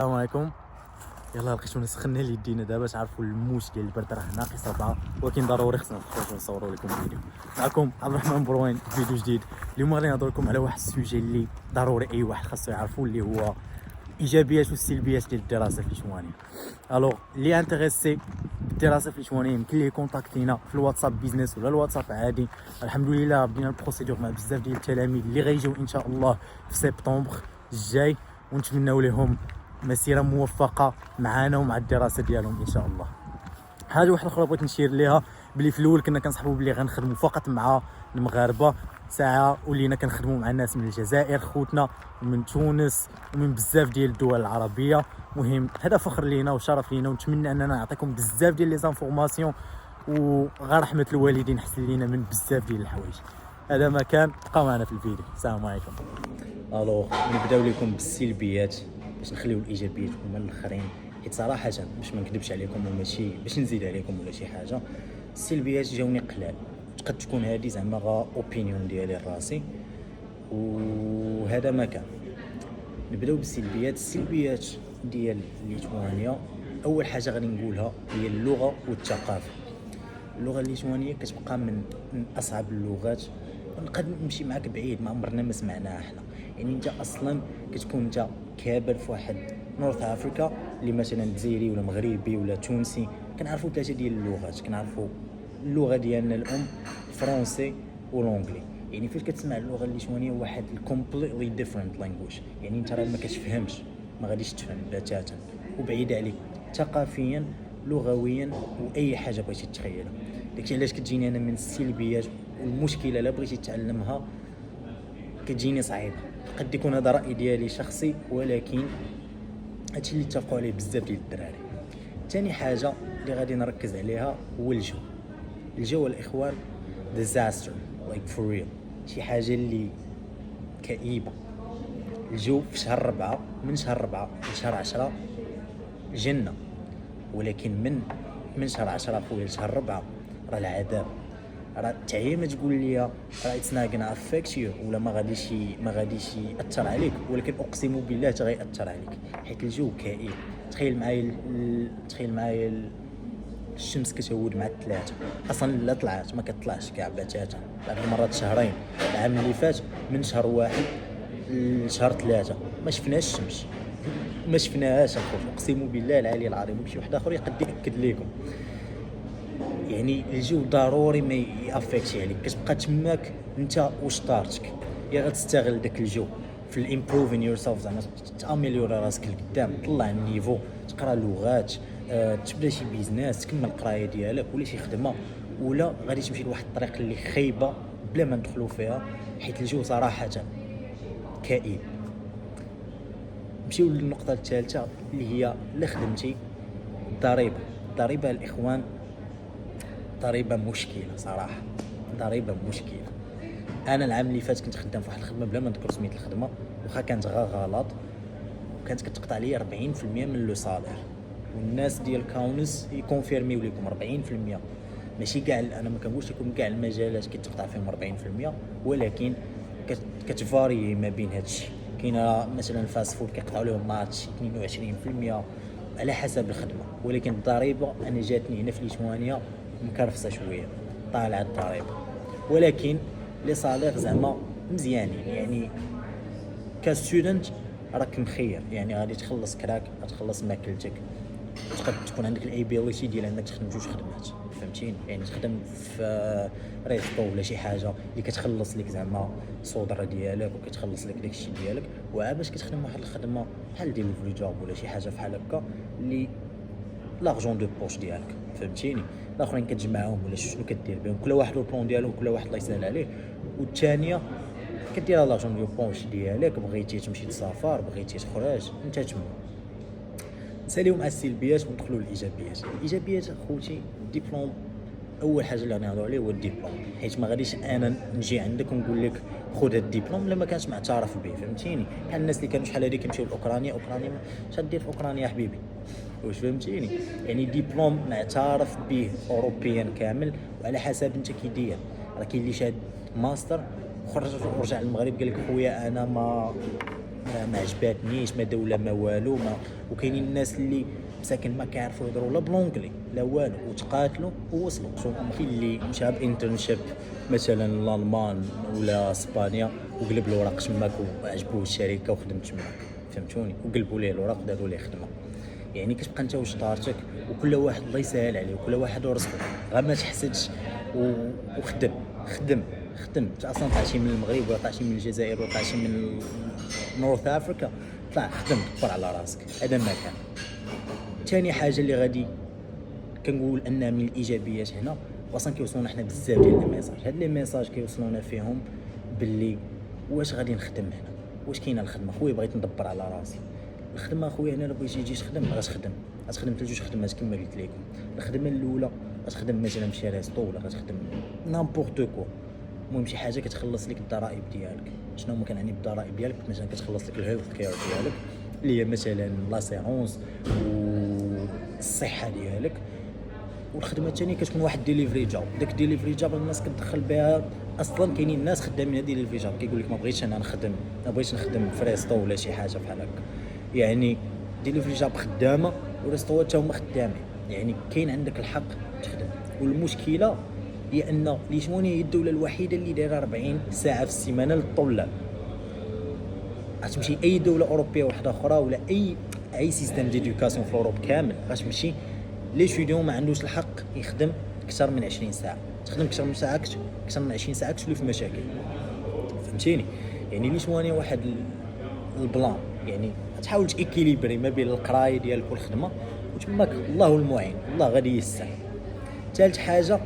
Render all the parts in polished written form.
السلام عليكم. يلا لقيتونا سخنا ليدينا دابا تعرفوا الموت ديال البرد راه ناقص 4 ولكن ضروري خصنا نخرجوا نصوروا لكم فيديو. معكم عبد الرحمن بروين فيديو جديد. اليوم غادي نهضر لكم على واحد السوجي اللي ضروري اي واحد خاصو يعرفوا اللي هو ايجابيات والسلبيات ديال الدراسه في ليتوانيا. الوغ اللي انتريسي بالدراسه في ليتوانيا يمكن ليه كونتاكتينا في الواتساب بيزنس ولا الواتساب عادي. الحمد لله بدينا البروسيدور مع بزاف ديال التلاميذ اللي غيجيو ان شاء الله في سبتمبر الجاي، ونتمنوا لهم مسيره موفقه معنا ومع الدراسه ديالهم ان شاء الله. حاجه واحده اخرى بغيت نشير ليها، بلي في الاول كنا كنصحبوا بلي غنخدموا فقط مع المغاربه، ساعه ولينا كنخدموا مع الناس من الجزائر خوتنا ومن تونس ومن بزاف ديال الدول العربيه. مهم هذا فخر لينا وشرف لينا، ونتمنى اننا نعطيكم بزاف ديال لي زانفورماسيون وغير رحمه الوالدين حسن لينا من بزاف ديال الحوايج. هذا ما كان، بقاو معنا في الفيديو. السلام عليكم. الوغ نبداو لكم بالسلبيات باش نخليو الايجابيات هما الاخرين، حيت صراحه باش ما نكذبش عليكم وماشي باش نزيد عليكم ولا شي حاجه، السلبيات جاوني قلال. قد تكون هذه زعما غا اوبينيون ديالي الراسي، وهذا ما كان. نبداو بالسلبيات. السلبيات ديال ليتوانيا اول حاجه غادي نقولها هي اللغه والثقافه. اللغه الليتوانيه كتبقى من اصعب اللغات، ونقدر نمشي معاك بعيد ما عمرنا ما سمعناها حنا. يعني انت اصلا كتكون انت كابر في واحد نورث افريكا اللي مثلا جزائري ولا مغربي ولا تونسي، كنعرفوا ثلاثه ديال اللغات. كنعرفوا اللغه ديالنا الام الفرنسي والانجلي. يعني فاش كتسمع اللغه الليتوانيه واحد كومبليتلي ديفرنت لانجويج، يعني انت راه ما كتفهمش، ما غاديش تفهم بتاتا، وبعيد عليك ثقافيا لغويا واي حاجه بغيتي تتخيلها. داكشي علاش كتجيني انا من السلبيات، والمشكله الا بغيتي تعلمها كتجيني صعيبه. قد يكون هذا راي ديالي شخصي، ولكن هادشي اللي اتفقوا عليه بزاف ديال الدراري. ثاني حاجه اللي غادي نركز عليها هو الجو. الجو الاخوان ديزاستر لايك فور ريل، شي حاجه اللي كئيبه. الجو في شهر 4 من شهر 4 لشهر 10 جنه، ولكن من شهر 10 خويا لشهر 4 راه العذاب. راه تعيا ما تقول لي راه اتس نوت غانا افكت يو ولا ما غاديش ياثر عليك، ولكن اقسم بالله تا غياثر عليك، حيت الجو كئيب. تخيل معايا الشمس كتهود مع الثلاثه، اصلا لا طلعت ما كتطلعش كاع بتاتا. بعض المرات شهرين، العام اللي فات من شهر 1 لشهر 3 ما شفناش الشمس، ما شفناهاش اخويا، اقسم بالله العلي العظيم. وشي واحد اخر يقد ياكد لكم. يعني الجو ضروري ما يافيكتي عليك، كتبقى تماك انت وشطارتك. يا غتستغل داك الجو في الامبروفين يور سيلف، زعما تاميليوري راسك لقدام، تطلع النيفو، تقرا لغات، تبدا شي بيزنس، تكمل القرايه ديالك ولا شي خدمه، ولا غادي تمشي لواحد الطريق اللي خايبه بلا ما ندخلوا فيها، حيت الجو صراحه كئيب. نمشيو للنقطه الثالثه اللي هي لا خدمتي الضريبه الاخوان، ضريبه مشكله صراحه، ضريبه مشكله. انا العام اللي فات كنت خدام في واحد الخدمه بلا ما نذكر سميت الخدمه، واخا كانت غلط، وكانت كتقطع لي 40% من لو صالير. والناس ديال كاونس يكونفيرميو لكم 40%، ماشي كاع. انا ما كنقولش لكم كاع المجالات كتقطع فيهم 40%، ولكن كتفاري ما بين هادشي. كاينه مثلا الفاست فود كيقطعوا لهم ماتش 22% على حسب الخدمه، ولكن الضريبه انا جاتني هنا في ليتوانيا مكرفصه شويه، طالعه الضريبه، ولكن لي صالير زعما مزيانين. يعني كستودنت راك مخير، يعني غادي تخلص كراك، غتخلص ماكلتك، تقدر تكون عندك الايبيليتي ديال انك تخدم جوج خدمات، فهمتيني؟ يعني تخدم في ريستو ولا شي حاجه اللي كتخلص لك زعما الصودره ديالك وكتخلص لك داكشي ديالك، وعاباش كتخدم واحد الخدمه بحال ديليفري جوب ولا شي حاجه بحال هكا اللي لارجون دو بوش ديالك، فهمتيني؟ الاخرين كتجمعهم ولا شنو كدير بهم، كل واحد البلون ديالو، كل واحد الله يسهل عليه. والثانيه كدير لارجون دو بوش ديالك، بغيتي تمشي تسافر، بغيتي تخرج، انت تما. نساليو مع السلبيات وندخلوا للايجابيات. الايجابيات اخوتي الدبلوم، اول حاجه اللي غنهضروا عليه هو الدبلوم، حيت ما غاديش انا نجي عندك ونقول لك خذ هذا الدبلوم لما كانش معترف به، فهمتيني؟ بحال الناس اللي كانوا شحال هذه كيمشيو لاوكرانيا، اش غدير في اوكرانيا حبيبي؟ واش فهمتيني؟ يعني دبلوم معترف به اوروبيا كامل، وعلى حسب انت كي داير. راه كاين اللي شاد ماستر خرج ورجع للمغرب قال لك خويا انا ما عجباتنيش، ما دوله ما والو ما. وكاينين الناس اللي مساكن ما كيعرفوا يهضروا لا بلونجلي لا والو وتقاتلوا ووصلوا. شوف كاين اللي مشى بانترنشيب مثلا لالمان ولا اسبانيا وقلب الوراق تماك وعجبوه الشركه وخدم تماك، فهمتوني، وقلبوا ليه الوراق داروا ليه خدمه. يعني كتبقى انت وشطارتك وكل واحد الله يسهل عليه وكل واحد ورزقه، غير ما تحسدش وخدم خدم خدم. اصلا طلعتي من المغرب ولا طلعتي من الجزائر ولا طلعتي من نورث افريكا، طلع خدم دبر على راسك، هذا ما كان. ثاني حاجه اللي غادي كنقول ان من الايجابيات هنا اصلا كيوصلونا حنا بزاف ديال لي ميساج. هاد لي ميساج كيوصلونا فيهم باللي واش غادي نخدم هنا، واش كاينه الخدمه. خويا بغيت ندبر على راسي، الخدمه خويا هنا بغيتي تجي تخدم غتخدم حتى جوج خدمات كما قلت لكم. الخدمه الاولى غتخدم مثلا في شي ريستو ولا غتخدم نامبورط كو، المهم شي حاجه كتخلص لك الضرائب ديالك. شنو هما كنعني بالضرائب ديالك؟ مثلا كتخلص لك الهيلث كير ديالك اللي هي مثلا لاسيرونس والصحه ديالك. والخدمه الثانيه كتكون واحد ديليفري جوب. داك ديليفري جوب الناس كتدخل بها اصلا. كاينين الناس خدامين ديليفري جوب كيقول لك ما بغيتش انا نخدم، ما بغيتش نخدم في ريستو ولا شي حاجه بحال هكا. يعني ديليفري جوب خدامه وريستو حتى هما خدامين، يعني كاين عندك الحق تخدم. والمشكله هي ان ليتوانيا هي الدوله الوحيده اللي دايره 40 ساعه في السيمانه للطلاب. غتمشي اي دوله اوروبيه واحده اخرى ولا اي سيستم ديدوكاسيون في اوروب كامل، غتمشي لي ستوديون ما عندوش الحق يخدم اكثر من 20 ساعه. تخدم اكثر من ساعه اكثر من 20 ساعه كتولي في مشاكل، فهمتيني. يعني ليتوانيا واحد البلان، يعني تحاول تيكيليبري ما بين القرايه ديالك والخدمه، وتماك الله المعين، الله غادي يسر. ثالث حاجه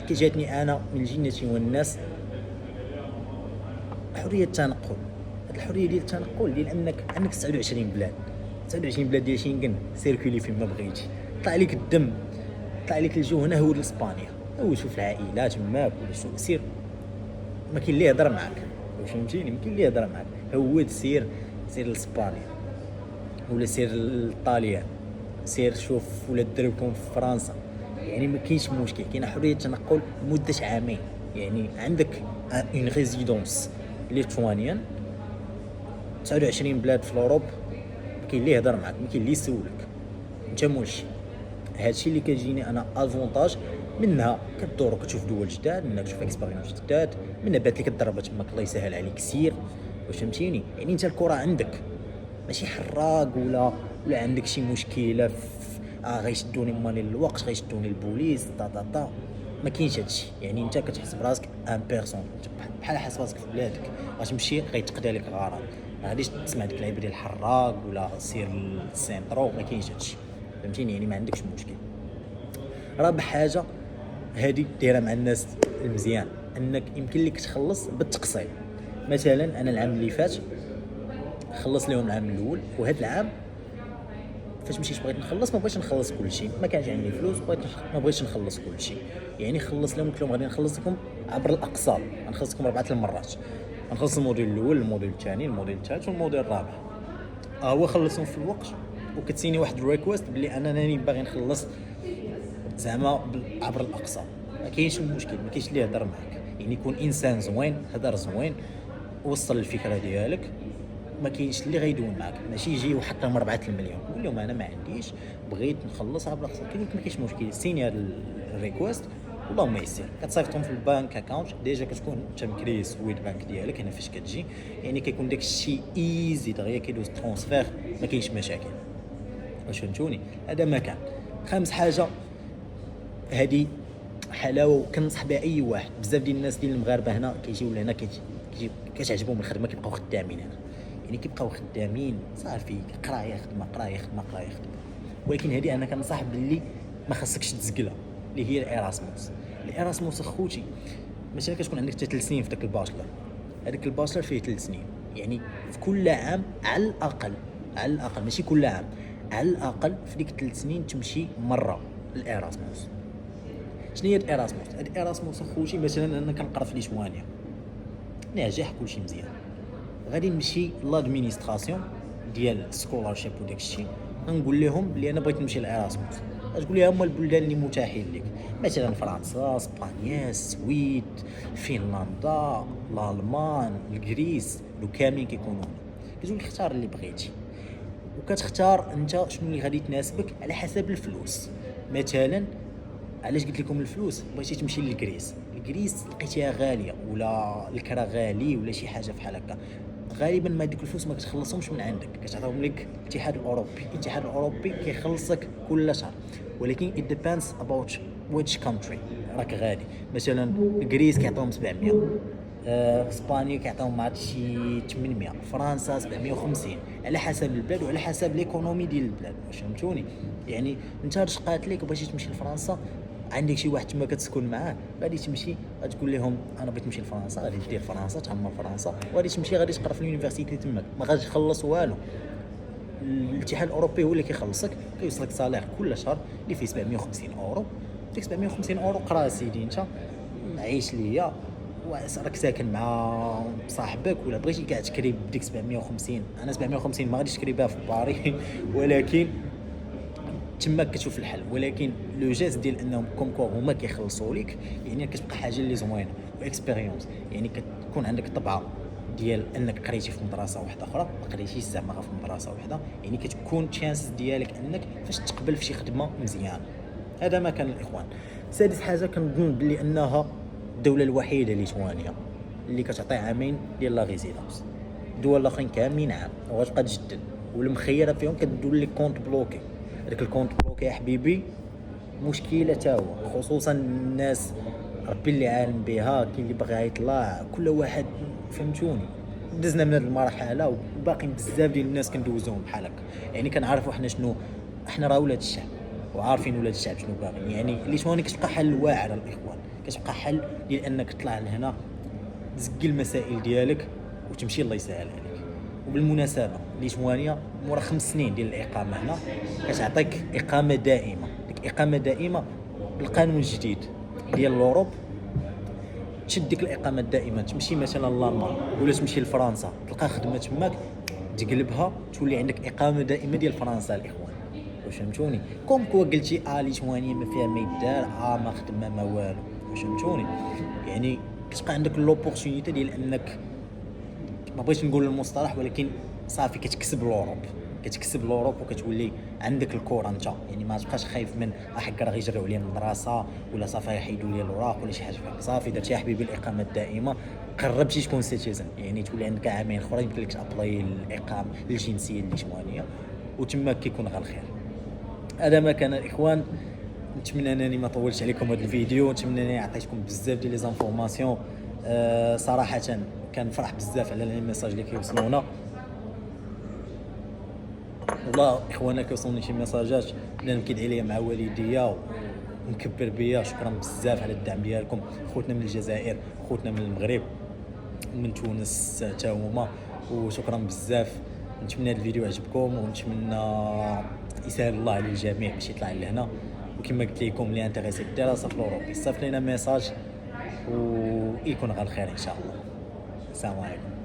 اللي جاتني انا من الجنه والناس، حريه التنقل. هاد الحريه ديال التنقل ديال انك عندك 29 بلاد، 29 بلاد ديال شينغن، سيركولي فين ما بغيتي. طلع لك الدم، طلع لك الجو هنا، هو لاسبانيا، هو شوف العائلات تماك ولا شو سير، ما كاين اللي يهضر معاك، فهمتيني، ما كاين اللي يهضر معاك. هو سير لاسبانيا ولا سير للطاليان، سير شوف ولا دربكم في فرنسا. يعني ما كاينش مشكل، كاينه حريه التنقل مده عامين. يعني عندك اون ريزيدونس ليتوانيان 29 بلاد في اوروب، كاين اللي يهضر معاك، ما كاين اللي يسولك، انت مولشي. هادشي اللي كيجيني انا افونتاج منها. كدور وكتشوف دول جداد، منها كتشوف اكسبيريونس جداد، منها بات لك الضربه تماك الله يسهل عليك سير، واش فهمتيني. يعني انت الكره عندك، ماشي حراق ولا عندك شي مشكله غيشدوني مالي الوقت، غيشدوني البوليس ما كاينش هادشي. يعني انت كتحس براسك ان بيرسون، بحال حاس راسك في بلادك، غتمشي غيتقضى لك الغرض. ما غاديش تسمع ديك اللعيبه ديال الحراق ولا سير للسينترو، ما كاينش هادشي، فهمتيني. يعني ما عندكش مشكل. رابع حاجه هذه دايره مع الناس المزيان، انك يمكن لك تخلص بالتقسيط. مثلا انا العام اللي فات خلص لهم العام الاول، وهذا العام فاش مشيت بغيت نخلص ما بغيتش نخلص كل شيء، ما كانش عندي فلوس، ما بغيتش نخلص كل شيء. يعني خلص لهم، قلت لهم غادي نخلص لكم عبر الاقساط، غنخلص لكم 4 المرات. غنخلص الموديل الاول، الموديل الثاني، الموديل الثالث والموديل الرابع. هو خلصهم في الوقت، وكتسيني واحد الريكويست بلي انا راني باغي نخلص زعما عبر الاقساط. ما كاينش مشكل، ما كاينش اللي يهضر معاك. يعني يكون انسان زوين، هضر زوين، وصل الفكره ديالك، ما كاينش اللي غيدون معاك. ماشي يجي وحط لهم 4 المليون قول لهم انا ما عنديش، بغيت نخلص عبر الاقساط. كاين ما كاينش مشكل، سيني هذا الريكويست والله ما يسير. كتصيفطهم في البنك اكاونت، ديجا كتكون انت مكري سويت بانك ديالك هنا فاش كتجي. يعني كيكون داك الشيء ايزي دغيا، كيدوز ترونسفير، ما كاينش مشاكل، واش فهمتوني. هذا ما كان. خامس حاجه هذه حلاوه وكنصح بها اي واحد. بزاف ديال الناس ديال المغاربه هنا كيجيو لهنا كتعجبهم الخدمه، كيبقاو خدامين هنا. يعني كيبقاو خدامين صافي، قرايه خدمه قرايه خدمه قرايه خدمه. ولكن هذه انا كنصح باللي ما خاصكش تزقلها، اللي هي الاراسموس. الاراسموس اخوتي مثلا كتكون عندك 3 سنين في داك الباشلر، هذاك الباشلر فيه 3 سنين. يعني في كل عام على الاقل ماشي كل عام، على الاقل في ديك 3 سنين تمشي مره الاراسموس. شنو هي الاراسموس؟ الاراسموس اخوتي مثلا انا كنقرا في ليتوانيا، ناجح كلشي مزيان، غادي نمشي لادمينستراسيون ديال سكولارشيب وداك الشيء، غنقول لهم بلي انا بغيت نمشي لاراسموس. غتقول لي هما البلدان اللي متاحين لك، مثلا فرنسا، اسبانيا، السويد، فنلندا، الالمان، الجريس، لو كاملين كيكونوا. كتقول لك اختار اللي بغيتي، وكتختار انت شنو اللي غادي يتناسبك على حسب الفلوس. مثلا علاش قلت لكم الفلوس؟ بغيتي تمشي للكريس، الكريس لقيتيها غاليه ولا الكرا غالي ولا شي حاجه بحال هكا، غالبا ما ديك الفلوس ما كتخلصهمش من عندك، كتعطيهم لك الاتحاد الاوروبي. الاتحاد الاوروبي كيخلصك كل شهر، ولكن it depends about which country راك غادي. مثلا الكريس كيعطيهم 700، اسبانيا كيعطيهم ما عرفتش شي 800، فرنسا 750، على حسب البلاد وعلى حسب ليكونومي ديال البلاد. واش فهمتوني؟ يعني انت رش قالت لك بغيتي تمشي لفرنسا، عندك شي واحد تما كتسكن معاه، غادي تمشي غتقول لهم انا بغيت نمشي لفرنسا، غادي دير فرنسا تعمر فرنسا، وغادي تمشي غادي تقرا في اليونيفرسيتي تماك، ما غاديش تخلص والو. الاتحاد الاوروبي هو اللي كيخلصك، كيوصلك صالير كل شهر اللي فيه 750 اورو. ديك 750 اورو قرا سيدي انت، عيش ليا، راك ساكن مع صاحبك ولا بغيتي كاع تكري بديك 750. انا 750 ما غاديش نكري بها في باري ولكن تما كتشوف الحل. ولكن لو جيست ديال انهم كومكو هما كيخلصوا لك، يعني كتبقى حاجه اللي زوينه واكسبيريونس، يعني كتكون عندك طبعه ديال انك قريتي في مدرسه واحده اخرى، ما قريتيش زعما غير في مدرسه واحده، يعني كتكون تشانس ديالك انك فاش تقبل في شي خدمه مزيان. هذا ما كان الاخوان. سادس حاجه كنظن بلي انها الدوله الوحيده ليتوانيا اللي كتعطي عامين ديال لا ريزيدونس. الدول الاخرين كاملين عام وغتبقى تجدد، والمخيره فيهم كتدور لك كونت بلوكي. هذاك الكونت بلوكي يا حبيبي مشكله تا هو، خصوصا الناس ربي اللي عالم بها، كاين اللي باغي يطلع، كل واحد فهمتوني. دزنا من هذه المرحله وباقي بزاف ديال الناس كندوزوهم بحال هكا، يعني كنعرفوا حنا شنو، احنا راه ولاد الشعب وعارفين ولاد الشعب شنو باغيين. يعني ليتوانيا كتبقى حل واعر الاخوان، كتبقى حل ديال انك تطلع لهنا تزكي المسائل ديالك وتمشي الله يسهل عليك. وبالمناسبه ليتوانيا مورا 5 سنين ديال الاقامه هنا كتعطيك اقامه دائمه. ديك اقامه دائمه بالقانون الجديد ديال الاوروب، تشد ديك الاقامه الدائمه تمشي مثلا لالمان ولا تمشي لفرنسا تلقى خدمه تماك، تقلبها تولي عندك اقامه دائمه ديال فرنسا الاخوان. واش فهمتوني؟ كوم كوا قلتي ليتوانيا ما فيها ما يدار، ما خدمه ما والو. واش فهمتوني؟ يعني كتبقى عندك لوبورتونيتي ديال انك، ما بغيتش نقول المصطلح ولكن صافي كتكسب الاوروب، كتكسب الاوروب وكتولي عندك الكره انت. يعني ما تبقاش خايف من حق راه غيجريو عليا من المدرسه ولا صافي يحيدوا لي الاوراق ولا شي حاجه بحال. صافي درتي يا حبيبي الاقامه الدائمه، قربتي تكون سيتيزن، يعني تولي عندك عامين اخرين يمكن لك تابلاي الاقامه الجنسيه الليتوانيه وتما كيكون غير الخير. هذا ما كان الاخوان. نتمنى انني ما طولتش عليكم هذا الفيديو، نتمنى انني عطيتكم بزاف ديال لي زانفورماسيون. صراحه كنفرح بزاف على لي ميساج اللي كيوصلونا. والله اخوانا كيوصلوني شي ميساجات اللي كيدعي ليا مع والديا ومكبر بيا، شكرا بزاف على الدعم ديالكم. خوتنا من الجزائر، خوتنا من المغرب ومن تونس حتى هما، وشكرا بزاف. نتمنى هذا الفيديو عجبكم ونتمنى يسهل الله على الجميع باش يطلع لهنا. وكما قلت لكم اللي انتريسي بالدراسه في الاوروبي صيفط لنا ميساج ويكون غير الخير ان شاء الله. السلام عليكم.